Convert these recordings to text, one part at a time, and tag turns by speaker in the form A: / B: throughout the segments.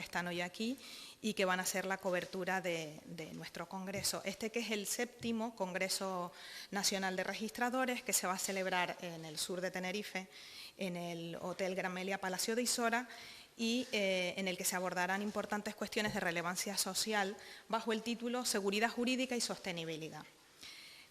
A: están hoy aquí y que van a hacer la cobertura de nuestro congreso. Este que es el 7º Congreso Nacional de Registradores, que se va a celebrar en el sur de Tenerife, en el Hotel Gran Meliá Palacio de Isora, y en el que se abordarán importantes cuestiones de relevancia social bajo el título Seguridad Jurídica y Sostenibilidad.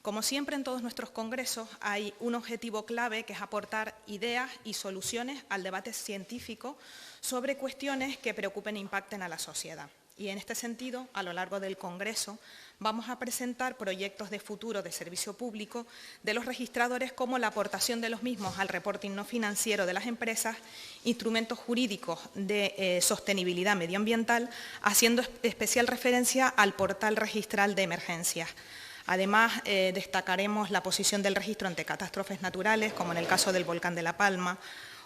A: Como siempre en todos nuestros congresos hay un objetivo clave que es aportar ideas y soluciones al debate científico sobre cuestiones que preocupen e impacten a la sociedad. Y en este sentido, a lo largo del congreso, vamos a presentar proyectos de futuro de servicio público de los registradores, como la aportación de los mismos al reporting no financiero de las empresas, instrumentos jurídicos de sostenibilidad medioambiental, haciendo especial referencia al portal registral de emergencias. Además, destacaremos la posición del registro ante catástrofes naturales, como en el caso del volcán de La Palma,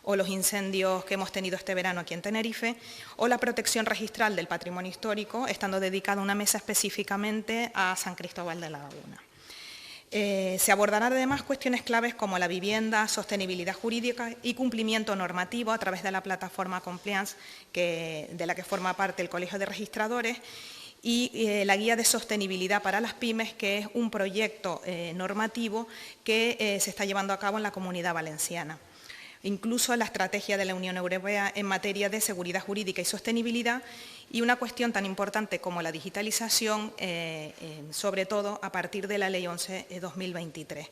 A: o los incendios que hemos tenido este verano aquí en Tenerife, o la protección registral del patrimonio histórico, estando dedicada una mesa específicamente a San Cristóbal de la Laguna. Se abordarán además cuestiones claves como la vivienda, sostenibilidad jurídica y cumplimiento normativo a través de la plataforma Compliance, de la que forma parte el Colegio de Registradores, y la Guía de Sostenibilidad para las Pymes, que es un proyecto normativo que se está llevando a cabo en la Comunidad Valenciana. Incluso la estrategia de la Unión Europea en materia de seguridad jurídica y sostenibilidad, y una cuestión tan importante como la digitalización, sobre todo a partir de la Ley 11/2023.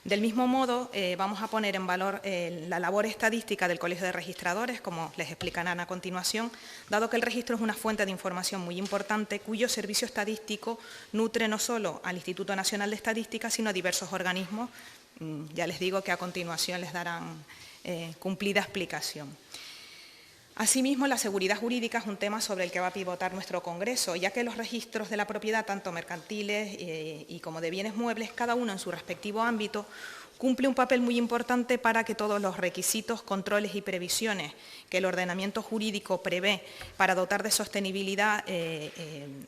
A: Del mismo modo, vamos a poner en valor la labor estadística del Colegio de Registradores, como les explicarán a continuación, dado que el registro es una fuente de información muy importante, cuyo servicio estadístico nutre no solo al Instituto Nacional de Estadística, sino a diversos organismos. Ya les digo que a continuación les darán cumplida explicación. Asimismo, la seguridad jurídica es un tema sobre el que va a pivotar nuestro congreso, ya que los registros de la propiedad, tanto mercantiles y como de bienes muebles, cada uno en su respectivo ámbito, cumple un papel muy importante para que todos los requisitos, controles y previsiones que el ordenamiento jurídico prevé para dotar de sostenibilidad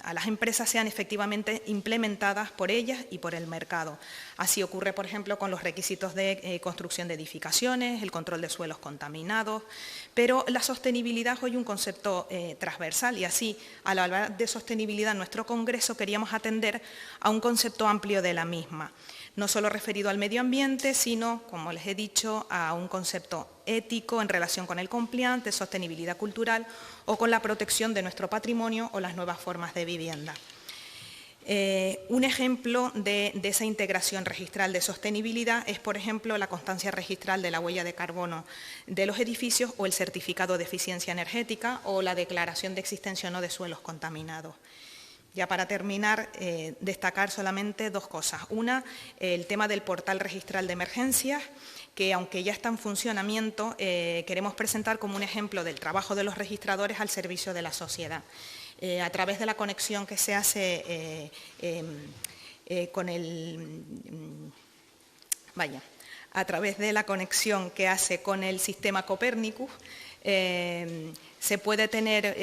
A: a las empresas sean efectivamente implementadas por ellas y por el mercado. Así ocurre, por ejemplo, con los requisitos de construcción de edificaciones, el control de suelos contaminados, pero la sostenibilidad es hoy un concepto transversal, y así, al hablar de sostenibilidad en nuestro congreso, queríamos atender a un concepto amplio de la misma, no solo referido al medio ambiente, sino, como les he dicho, a un concepto ético en relación con el compliance, sostenibilidad cultural o con la protección de nuestro patrimonio o las nuevas formas de vivienda. Un ejemplo de esa integración registral de sostenibilidad es, por ejemplo, la constancia registral de la huella de carbono de los edificios, o el certificado de eficiencia energética, o la declaración de existencia o no de suelos contaminados. Ya para terminar, destacar solamente dos cosas. Una, el tema del portal registral de emergencias, que aunque ya está en funcionamiento, queremos presentar como un ejemplo del trabajo de los registradores al servicio de la sociedad. A través de la conexión que se hace a través de la conexión que hace con el sistema Copernicus, se puede tener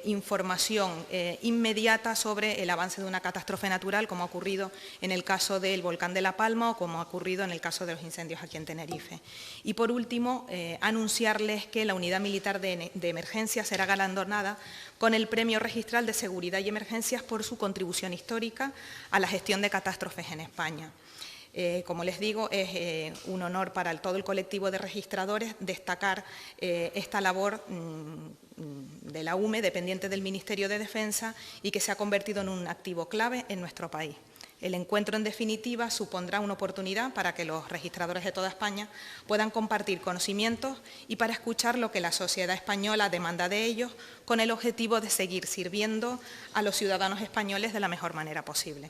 A: información inmediata sobre el avance de una catástrofe natural, como ha ocurrido en el caso del volcán de La Palma o como ha ocurrido en el caso de los incendios aquí en Tenerife. Y por último, anunciarles que la Unidad Militar de Emergencias será galardonada con el Premio Registral de Seguridad y Emergencias por su contribución histórica a la gestión de catástrofes en España. Como les digo, es un honor para todo el colectivo de registradores destacar esta labor de la UME, dependiente del Ministerio de Defensa, y que se ha convertido en un activo clave en nuestro país. El encuentro, en definitiva, supondrá una oportunidad para que los registradores de toda España puedan compartir conocimientos y para escuchar lo que la sociedad española demanda de ellos, con el objetivo de seguir sirviendo a los ciudadanos españoles de la mejor manera posible.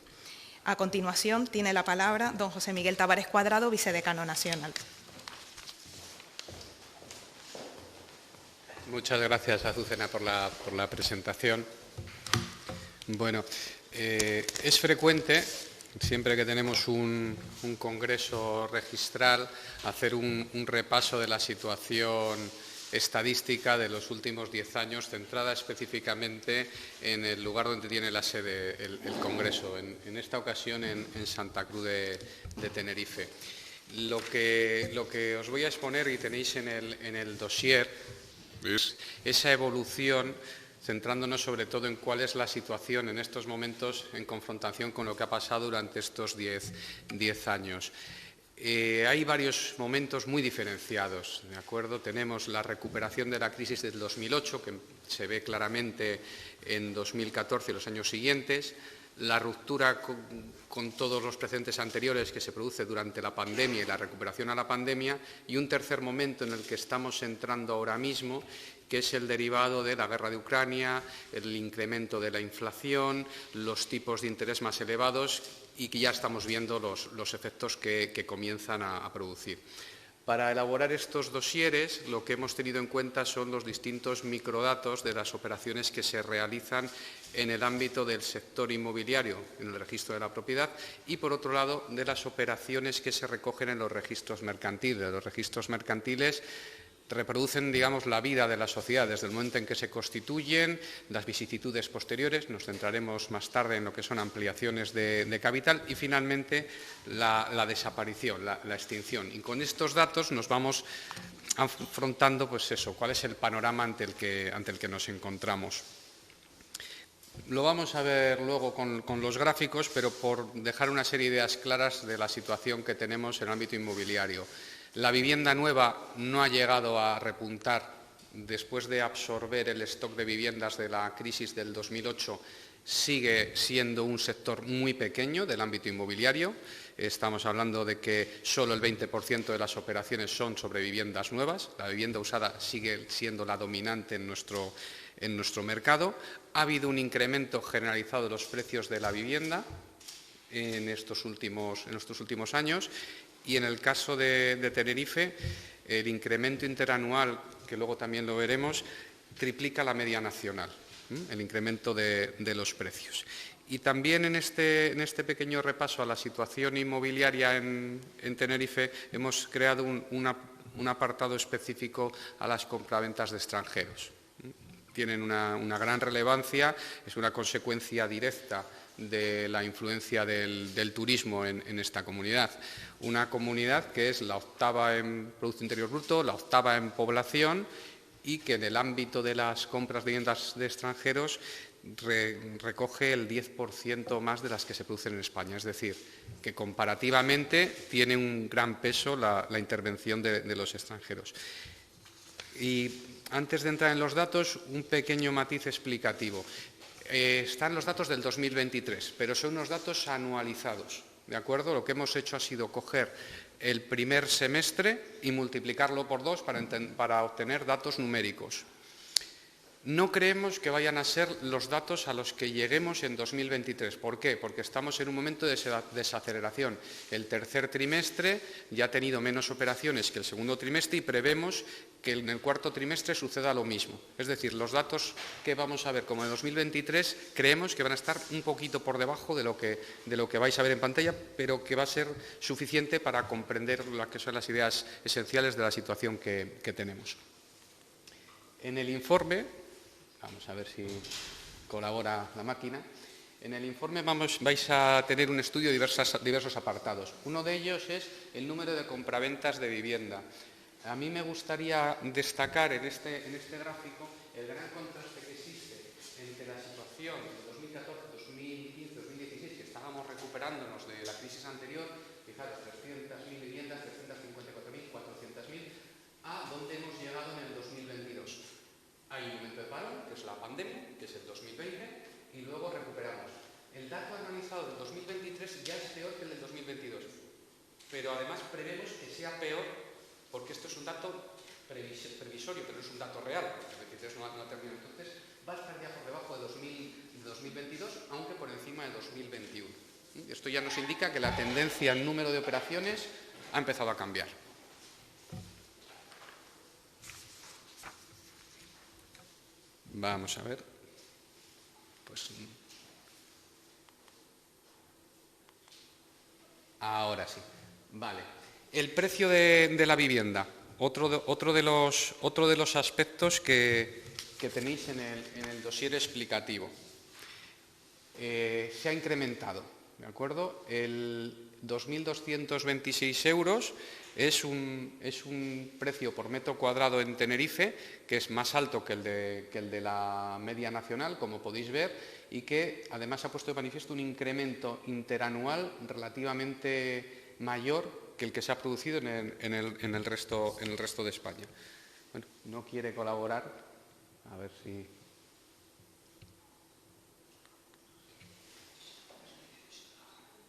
A: A continuación, tiene la palabra don José Miguel Tavares Cuadrado, vicedecano nacional.
B: Muchas gracias, Azucena, por la presentación. Bueno, es frecuente, siempre que tenemos un congreso registral, hacer un repaso de la situación estadística de los últimos 10 años, centrada específicamente en el lugar donde tiene la sede el Congreso, en esta ocasión en Santa Cruz de Tenerife. Lo que os voy a exponer, y tenéis en el dossier, es esa evolución centrándonos sobre todo en cuál es la situación en estos momentos en confrontación con lo que ha pasado durante estos 10 años. Hay varios momentos muy diferenciados, ¿de acuerdo? Tenemos la recuperación de la crisis del 2008, que se ve claramente en 2014 y los años siguientes, la ruptura con todos los precedentes anteriores que se produce durante la pandemia y la recuperación a la pandemia, y un tercer momento en el que estamos entrando ahora mismo, que es el derivado de la guerra de Ucrania, el incremento de la inflación, los tipos de interés más elevados y que ya estamos viendo los efectos que comienzan a producir. Para elaborar estos dosieres, lo que hemos tenido en cuenta son los distintos microdatos de las operaciones que se realizan en el ámbito del sector inmobiliario, en el registro de la propiedad, y, por otro lado, de las operaciones que se recogen en los registros mercantiles. Los registros mercantiles reproducen, digamos, la vida de la sociedad desde el momento en que se constituyen, las vicisitudes posteriores, nos centraremos más tarde en lo que son ampliaciones de capital y, finalmente, la desaparición, la extinción. Y con estos datos nos vamos afrontando, pues eso, cuál es el panorama ante el que nos encontramos. Lo vamos a ver luego con los gráficos, pero por dejar una serie de ideas claras de la situación que tenemos en el ámbito inmobiliario. La vivienda nueva no ha llegado a repuntar después de absorber el stock de viviendas de la crisis del 2008. Sigue siendo un sector muy pequeño del ámbito inmobiliario. Estamos hablando de que solo el 20% de las operaciones son sobre viviendas nuevas. La vivienda usada sigue siendo la dominante en nuestro mercado. Ha habido un incremento generalizado de los precios de la vivienda en estos últimos años. Y en el caso de Tenerife, el incremento interanual, que luego también lo veremos, triplica la media nacional, el incremento de los precios. Y también en este pequeño repaso a la situación inmobiliaria en Tenerife hemos creado un apartado específico a las compraventas de extranjeros. Tienen una gran relevancia, es una consecuencia directa de la influencia del turismo en esta comunidad. Una comunidad que es la octava en Producto Interior Bruto, la octava en población y que en el ámbito de las compras de viviendas de extranjeros recoge el 10% más de las que se producen en España. Es decir, que comparativamente tiene un gran peso la intervención de los extranjeros. Y antes de entrar en los datos, un pequeño matiz explicativo. Están los datos del 2023, pero son unos datos anualizados, ¿de acuerdo? Lo que hemos hecho ha sido coger el primer semestre y multiplicarlo por 2 para obtener datos numéricos. No creemos que vayan a ser los datos a los que lleguemos en 2023. ¿Por qué? Porque estamos en un momento de desaceleración. El tercer trimestre ya ha tenido menos operaciones que el segundo trimestre y prevemos que en el cuarto trimestre suceda lo mismo. Es decir, los datos que vamos a ver como en 2023 creemos que van a estar un poquito por debajo de lo que vais a ver en pantalla, pero que va a ser suficiente para comprender lo que son las ideas esenciales de la situación que tenemos. En el informe, vamos a ver si colabora la máquina. En el informe vais a tener un estudio de diversos apartados. Uno de ellos es el número de compraventas de vivienda. A mí me gustaría destacar en este gráfico el gran contraste que existe entre la situación de 2014, 2015, 2016, que estábamos recuperándonos de la crisis anterior, fijaros, 300.000 viviendas, 354.000, 400.000, a donde hemos llegado en el 2022. Hay un momento de paro, que es la pandemia, que es el 2020, y luego recuperamos. El dato analizado del 2023 ya es peor que el del 2022, pero además prevemos que sea peor porque esto es un dato previsorio, pero no es un dato real, porque el 23 no ha terminado. Entonces, va a estar ya por debajo de 2022, aunque por encima de 2021. Esto ya nos indica que la tendencia en número de operaciones ha empezado a cambiar. Vamos a ver. Pues ahora sí. Vale. El precio de la vivienda, otro de los aspectos que tenéis en el dossier explicativo. Se ha incrementado, ¿de acuerdo? 2.226 euros. Es un precio por metro cuadrado en Tenerife que es más alto que el de la media nacional, como podéis ver, y que además ha puesto de manifiesto un incremento interanual relativamente mayor que el que se ha producido en el resto de España. Bueno, no quiere colaborar. A ver si...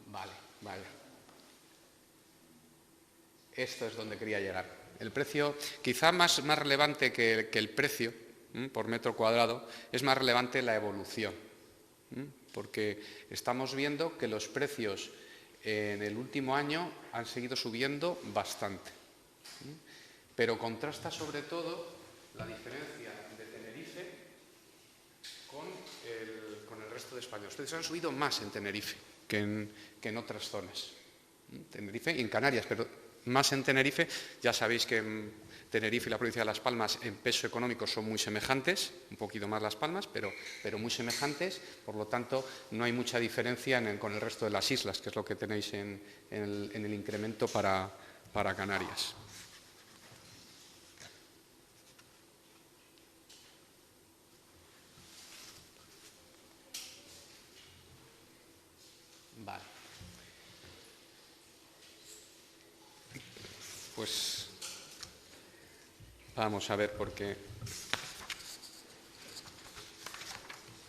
B: Vale. Esto es donde quería llegar. El precio, quizá más relevante que el precio por metro cuadrado, es más relevante la evolución, porque estamos viendo que los precios en el último año han seguido subiendo bastante. Pero contrasta sobre todo la diferencia de Tenerife con el resto de España. Ustedes han subido más en Tenerife que en otras zonas. Tenerife y en Canarias, pero más en Tenerife. Ya sabéis que Tenerife y la provincia de Las Palmas en peso económico son muy semejantes, un poquito más Las Palmas, pero muy semejantes. Por lo tanto, no hay mucha diferencia con el resto de las islas, que es lo que tenéis en el incremento para Canarias. Vale. Pues vamos a ver, porque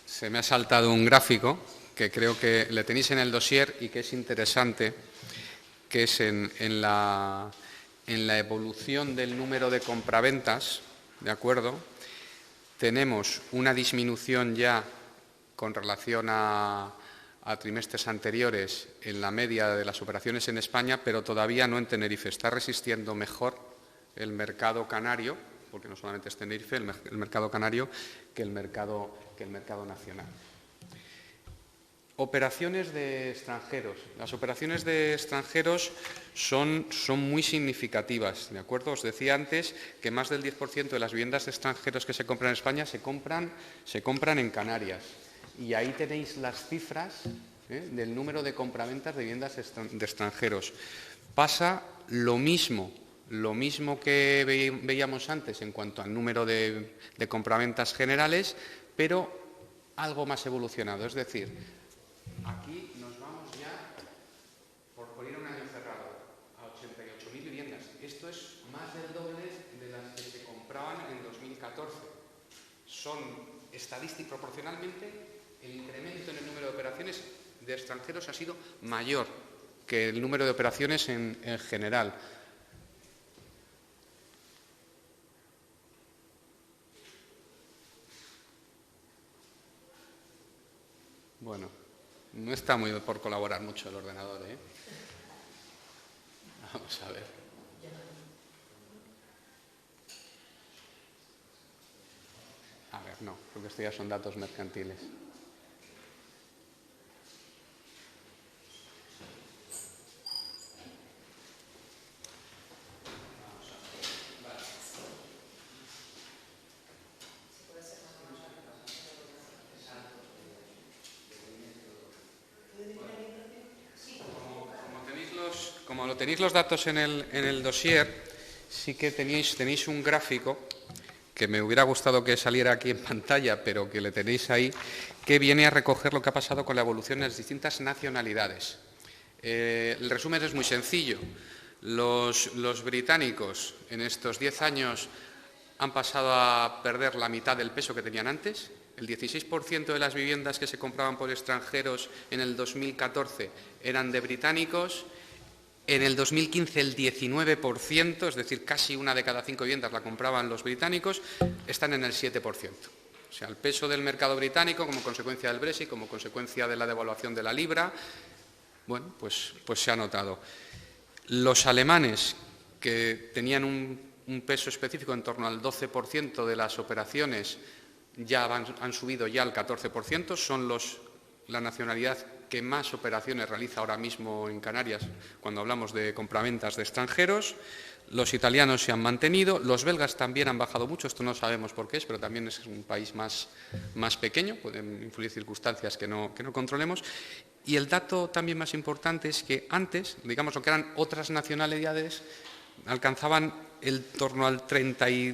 B: se me ha saltado un gráfico que creo que le tenéis en el dossier y que es interesante, que es en la evolución del número de compraventas, ¿de acuerdo? Tenemos una disminución ya con relación a trimestres anteriores en la media de las operaciones en España, pero todavía no en Tenerife. Está resistiendo mejor el mercado canario, porque no solamente es Tenerife, el mercado canario, que el mercado nacional. Operaciones de extranjeros. Las operaciones de extranjeros son muy significativas, ¿de acuerdo? Os decía antes que más del 10% de las viviendas de extranjeros que se compran en España se compran en Canarias. Y ahí tenéis las cifras del número de compraventas de viviendas de extranjeros. Pasa lo mismo que veíamos antes en cuanto al número de compraventas generales, pero algo más evolucionado. Es decir, aquí nos vamos ya, por poner un año cerrado, a 88.000 viviendas. Esto es más del doble de las que se compraban en 2014. Son estadísticamente, proporcionalmente, el incremento en el número de operaciones de extranjeros ha sido mayor que el número de operaciones en general. Bueno, no está muy por colaborar mucho el ordenador, ¿eh? Vamos a ver. A ver, no, porque esto ya son datos mercantiles. Como lo tenéis los datos en el dossier, sí que tenéis un gráfico que me hubiera gustado que saliera aquí en pantalla, pero que le tenéis ahí, que viene a recoger lo que ha pasado con la evolución en las distintas nacionalidades. El resumen es muy sencillo. Los británicos en estos 10 años han pasado a perder la mitad del peso que tenían antes. El 16% de las viviendas que se compraban por extranjeros en el 2014 eran de británicos. En el 2015 el 19%, es decir, casi una de cada 5 viviendas la compraban los británicos, están en el 7%. O sea, el peso del mercado británico como consecuencia del Brexit, como consecuencia de la devaluación de la libra, bueno, pues se ha notado. Los alemanes, que tenían un peso específico en torno al 12% de las operaciones, ya han subido ya al 14%, son la nacionalidad que más operaciones realiza ahora mismo en Canarias cuando hablamos de compraventas de extranjeros. los italianos se han mantenido, los belgas también han bajado mucho, esto no sabemos por qué es, pero también es un país más pequeño, pueden influir circunstancias que no controlemos. Y el dato también más importante es que antes, digamos lo que eran otras nacionalidades, alcanzaban entre el 30 y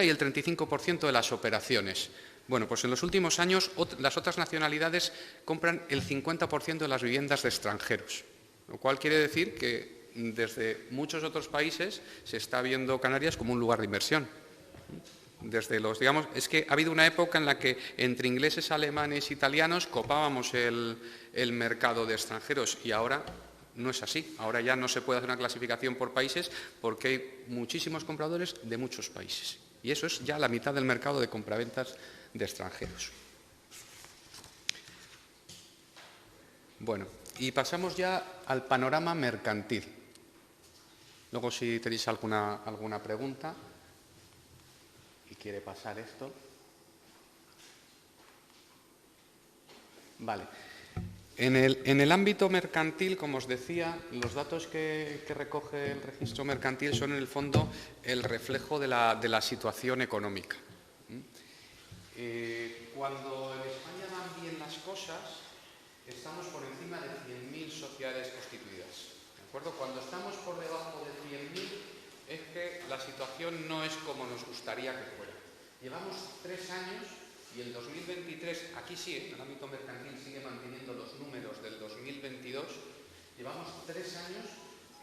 B: el 35% de las operaciones. Bueno, pues en los últimos años las otras nacionalidades compran el 50% de las viviendas de extranjeros, lo cual quiere decir que desde muchos otros países se está viendo Canarias como un lugar de inversión. Es que ha habido una época en la que entre ingleses, alemanes, italianos copábamos el mercado de extranjeros y ahora no es así. Ahora ya no se puede hacer una clasificación por países porque hay muchísimos compradores de muchos países. Y eso es ya la mitad del mercado de compraventas de extranjeros. Bueno, y pasamos ya al panorama mercantil. Luego, si tenéis alguna pregunta y quiere pasar esto. Vale. En el ámbito mercantil, como os decía, los datos que recoge el registro mercantil son, en el fondo, el reflejo de la situación económica. Cuando en España van bien las cosas, estamos por encima de 100.000 sociedades constituidas. ¿De acuerdo? Cuando estamos por debajo de 100.000, es que la situación no es como nos gustaría que fuera. Llevamos 3 años y el 2023, aquí sí, en el ámbito mercantil sigue manteniendo los números del 2022, llevamos 3 años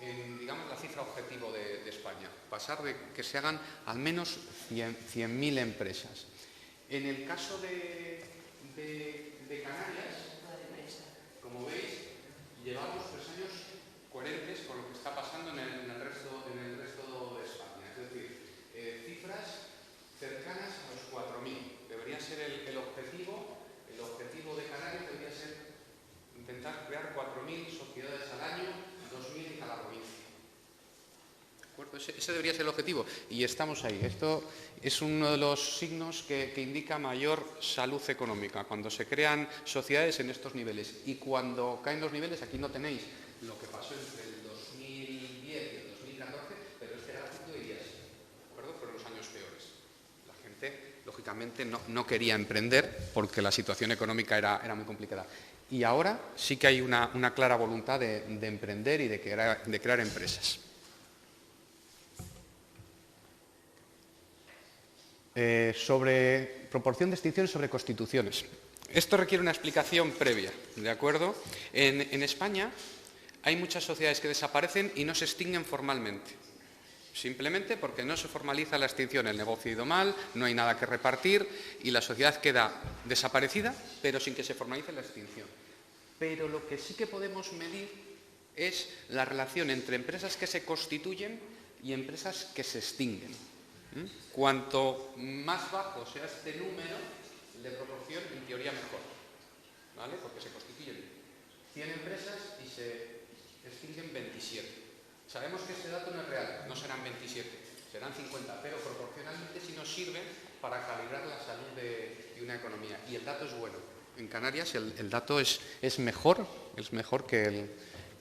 B: en, digamos, la cifra objetivo de España, pasar de que se hagan al menos 100.000 empresas. En el caso de Canarias, como veis, llevamos 3 años coherentes con lo que está pasando en el resto de España. Es decir, cifras cercanas a los 4.000. Debería ser el objetivo de Canarias debería ser intentar crear 4.000 sociedades al año, 2.000 en cada provincia. ¿De acuerdo? Ese debería ser el objetivo y estamos ahí. Esto es uno de los signos que indica mayor salud económica, cuando se crean sociedades en estos niveles. Y cuando caen los niveles, aquí no tenéis lo que pasó entre el 2010 y el 2014, pero este gráfico iría así. ¿De acuerdo? Fueron los años peores. La gente, lógicamente, no quería emprender porque la situación económica era muy complicada. Y ahora sí que hay una clara voluntad de emprender y de crear empresas. Sobre proporción de extinciones sobre constituciones. Esto requiere una explicación previa, ¿de acuerdo? En España hay muchas sociedades que desaparecen y no se extinguen formalmente. Simplemente porque no se formaliza la extinción, el negocio ha ido mal, no hay nada que repartir y la sociedad queda desaparecida, pero sin que se formalice la extinción. Pero lo que sí que podemos medir es la relación entre empresas que se constituyen y empresas que se extinguen. Cuanto más bajo sea este número de proporción, en teoría mejor, ¿vale? Porque se constituyen 100 empresas y se extinguen 27. Sabemos que este dato no es real, no serán 27, serán 50, pero proporcionalmente sí nos sirve para calibrar la salud de una economía. Y el dato es bueno. En Canarias el dato es mejor que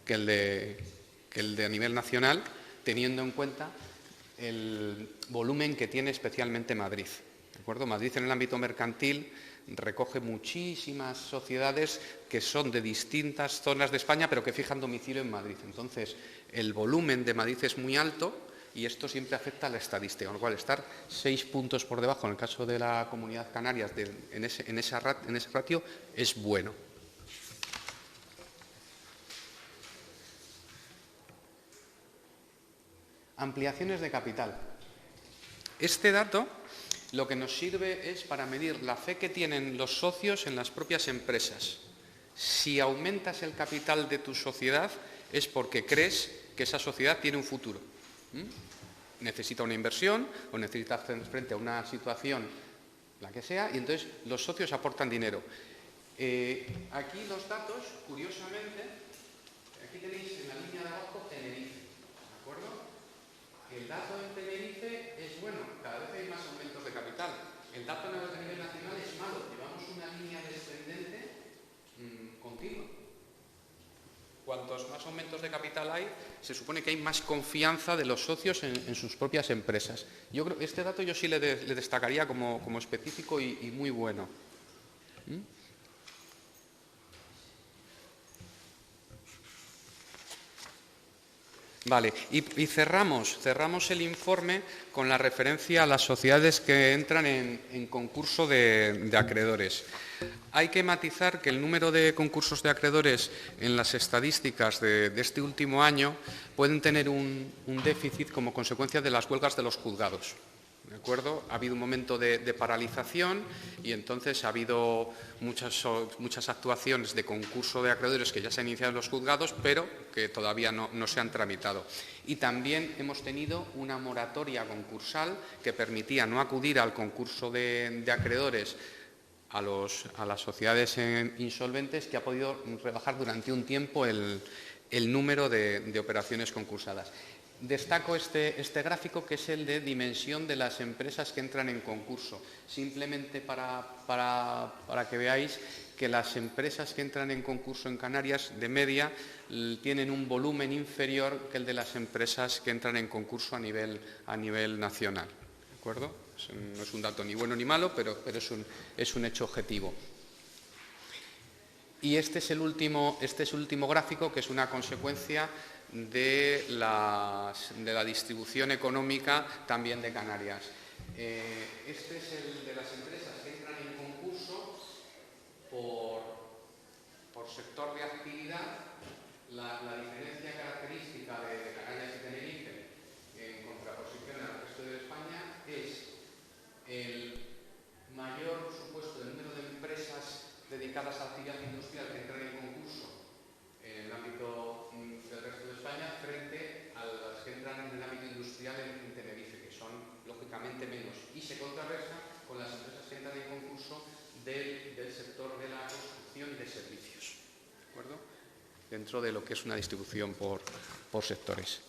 B: el de a nivel nacional, teniendo en cuenta el volumen que tiene especialmente Madrid. ¿De acuerdo? Madrid, en el ámbito mercantil, recoge muchísimas sociedades que son de distintas zonas de España, pero que fijan domicilio en Madrid. Entonces, el volumen de Madrid es muy alto y esto siempre afecta a la estadística, con lo cual estar 6 puntos por debajo en el caso de la Comunidad Canarias en ese ratio es bueno. Ampliaciones de capital. Este dato lo que nos sirve es para medir la fe que tienen los socios en las propias empresas. Si aumentas el capital de tu sociedad es porque crees que esa sociedad tiene un futuro. Necesita una inversión o necesita hacer frente a una situación, la que sea, y entonces los socios aportan dinero. Aquí los datos, curiosamente, aquí tenéis en la línea de abajo Tenerife. ¿De acuerdo? El dato en Tenerife es bueno, cada vez hay más aumentos de capital. El dato a nivel nacional es malo, llevamos una línea descendente continua. Cuando cuantos más aumentos de capital hay, se supone que hay más confianza de los socios en sus propias empresas. Yo creo que este dato yo sí le destacaría como específico y muy bueno. Vale, y cerramos el informe con la referencia a las sociedades que entran en concurso de acreedores. Hay que matizar que el número de concursos de acreedores en las estadísticas de este último año pueden tener un déficit como consecuencia de las huelgas de los juzgados. ¿De acuerdo? Ha habido un momento de paralización y entonces ha habido muchas actuaciones de concurso de acreedores que ya se han iniciado en los juzgados, pero que todavía no se han tramitado. Y también hemos tenido una moratoria concursal que permitía no acudir al concurso de acreedores a las sociedades insolventes, que ha podido rebajar durante un tiempo el número de operaciones concursadas. Destaco este gráfico, que es el de dimensión de las empresas que entran en concurso, simplemente para que veáis que las empresas que entran en concurso en Canarias, de media, tienen un volumen inferior que el de las empresas que entran en concurso a nivel nacional. ¿De acuerdo? No es un dato ni bueno ni malo, pero es un hecho objetivo. Y este es el último gráfico, que es una consecuencia de la distribución económica también de Canarias. Este es el de las empresas que entran en concurso por sector de actividad. La diferencia característica de Canarias y Tenerife, en contraposición al resto de España, es el mayor supuesto del número de empresas dedicadas a actividad industrial que entran en concurso en el ámbito del resto de España, frente a las que entran en el ámbito industrial en Tenerife, que son lógicamente menos, y se contrarresta con las empresas que entran en concurso del sector de la construcción y de servicios, ¿de acuerdo? Dentro de lo que es una distribución por sectores.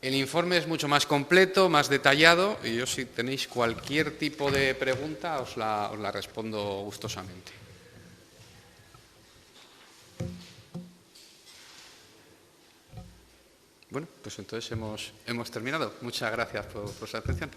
B: El informe es mucho más completo, más detallado, y yo, si tenéis cualquier tipo de pregunta, os la respondo gustosamente. Bueno, pues entonces hemos terminado. Muchas gracias por su atención.